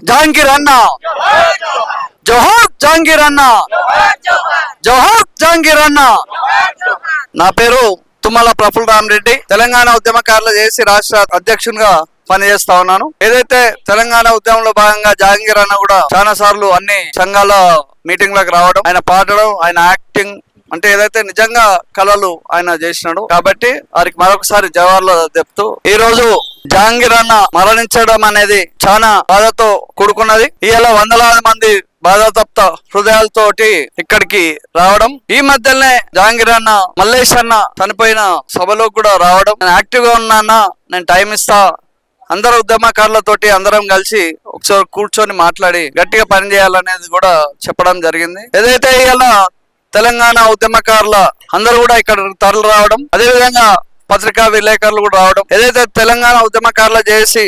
జహాంగీర్ అన్న, జోహార్ జహాంగీర్ అన్న, జోహార్ జహాంగీర్ అన్న. నా పేరు తుమ్మల ప్రఫుల్ రామరెడ్డి. తెలంగాణ ఉద్యమకారుల జేఏసీ రాష్ట్ర అధ్యక్షునిగా పనిచేస్తా ఉన్నాను. ఏదైతే తెలంగాణ ఉద్యమంలో భాగంగా జహాంగీర్ అన్న కూడా చాలా సార్లు అన్ని సంఘాల మీటింగ్లకు రావడం, ఆయన పాడడం, ఆయన యాక్టింగ్ అంటే ఏదైతే నిజంగా కళలు ఆయన చేసినాడు. కాబట్టి వారికి మరొకసారి జవాహర్లు చెప్తూ ఈ రోజు జహాంగీర్ అన్న మరణించడం అనేది చాలా బాధతో కూడుకున్నది. ఇలా వందలాది మంది బాధాతప్త హృదయాలతోటి ఇక్కడికి రావడం, ఈ మధ్యలోనే జహాంగీర్ అన్న మల్లేష్ అన్న చనిపోయిన సభలో కూడా రావడం, నేను యాక్టివ్ గా ఉన్నా, నేను టైం ఇస్తా, అందరు ఉద్యమకారులతోటి అందరం కలిసి ఒకసారి కూర్చొని మాట్లాడి గట్టిగా పనిచేయాలనేది కూడా చెప్పడం జరిగింది. ఏదైతే ఇలా తెలంగాణ ఉద్యమకారుల అందరూ కూడా ఇక్కడ తరలి రావడం, అదేవిధంగా పత్రికా విలేకరులు కూడా రావడం, ఏదైతే తెలంగాణ ఉద్యమకారుల జేఏసీ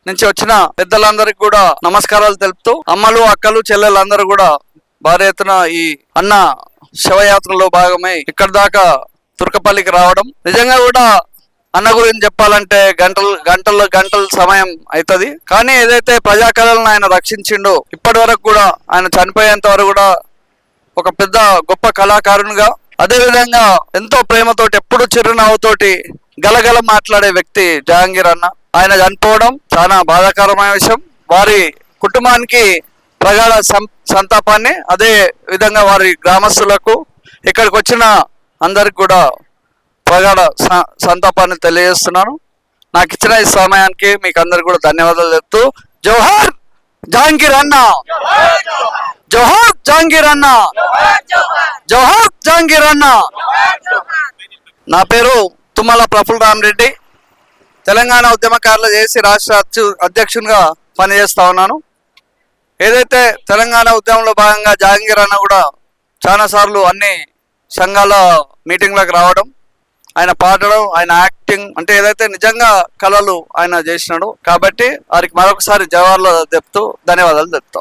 నుంచి వచ్చిన పెద్దలందరికీ కూడా నమస్కారాలు తెలుపుతూ, అమ్మలు అక్కలు చెల్లెలందరూ కూడా భారీ ఎత్తున ఈ అన్న శవయాత్రలో భాగమై ఇక్కడ దాకా తుర్కపల్లికి రావడం, నిజంగా కూడా అన్న గురించి చెప్పాలంటే గంటలు సమయం అవుతుంది. కానీ ఏదైతే ప్రజాకళలను ఆయన రక్షించిండో ఇప్పటి వరకు కూడా ఆయన చనిపోయేంత వరకు కూడా ఒక పెద్ద గొప్ప కళాకారునిగా, అదే విధంగా ఎంతో ప్రేమతోటి ఎప్పుడు చిరునవ్వుతోటి గలగల మాట్లాడే వ్యక్తి జహాంగీర్ అన్న. ఆయన చనిపోవడం చాలా బాధాకరమైన విషయం. వారి కుటుంబానికి ప్రగాఢ సంతాపాన్ని, అదే విధంగా వారి గ్రామస్తులకు ఇక్కడికి వచ్చిన అందరికి కూడా ప్రగాఢ సంతాపాన్ని తెలియజేస్తున్నాను. నాకు ఇచ్చిన ఈ సమయానికి మీకు అందరికి కూడా ధన్యవాదాలు చెప్తూ జోహార్ జహాంగీర్ అన్న, జోహార్ జహాంగీర్ అన్న, జోహార్ జహాంగీర్ అన్న. నా పేరు తుమ్మల ప్రఫుల్ రామరెడ్డి. తెలంగాణ ఉద్యమకారుల జేఏసీ రాష్ట్ర అధ్యక్షునిగా పనిచేస్తా ఉన్నాను. ఏదైతే తెలంగాణ ఉద్యమంలో భాగంగా జహాంగీర్ అన్న కూడా చాలా సార్లు అన్ని సంఘాల మీటింగ్లకు రావడం, ఆయన పాడడం, ఆయన యాక్టింగ్ అంటే ఏదైతే నిజంగా కళలు ఆయన చేసినాడు. కాబట్టి వారికి మరొకసారి జవాహర్లు చెప్తూ ధన్యవాదాలు చెప్తాం.